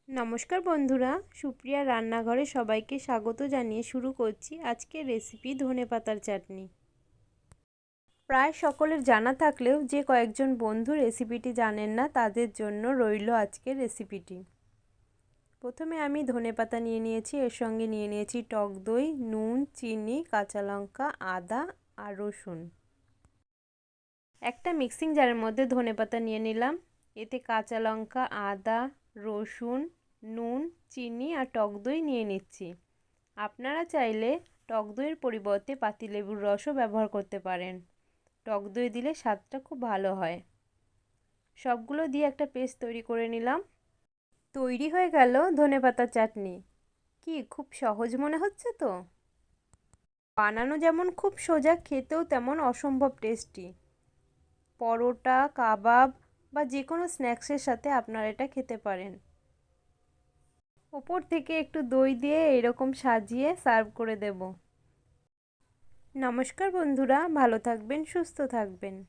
নমস্কার বন্ধুরা, সুপ্রিয়া রান্নাঘরে সবাইকে স্বাগত জানিয়ে শুরু করছি আজকের রেসিপি ধনেপাতার চাটনি। প্রায় সকলের জানা থাকলেও যে কয়েকজন বন্ধু রেসিপিটি জানেন না তাদের জন্য রইল আজকের রেসিপিটি। প্রথমে আমি ধনেপাতা নিয়ে নিয়েছি, এর সঙ্গে নিয়ে নিয়েছি টক দই, নুন, চিনি, কাঁচা লঙ্কা, আদা আর রসুন। একটা মিক্সিং জারের মধ্যে ধনেপাতা নিয়ে নিলাম, এতে কাঁচা লঙ্কা, আদা, রসুন, নুন, চিনি আর টক দই নিয়ে নিচ্ছি। আপনারা চাইলে টক দইয়ের পরিবর্তে পাতিলেবুর রসও ব্যবহার করতে পারেন। টক দই দিলে স্বাদটা খুব ভালো হয়। সবগুলো দিয়ে একটা পেস্ট তৈরি করে নিলাম। তৈরি হয়ে গেল ধনেপাতার চাটনি। কি খুব সহজ মনে হচ্ছে তো? বানানো যেমন খুব সোজা, খেতেও তেমন অসম্ভব টেস্টি। পরোটা, কাবাব বা যে কোনো স্ন্যাক্সের সাথে আপনারা এটা খেতে পারেন। ওপর থেকে একটু দই দিয়ে এরকম সাজিয়ে সার্ভ করে দেব। নমস্কার বন্ধুরা, ভালো থাকবেন, সুস্থ থাকবেন।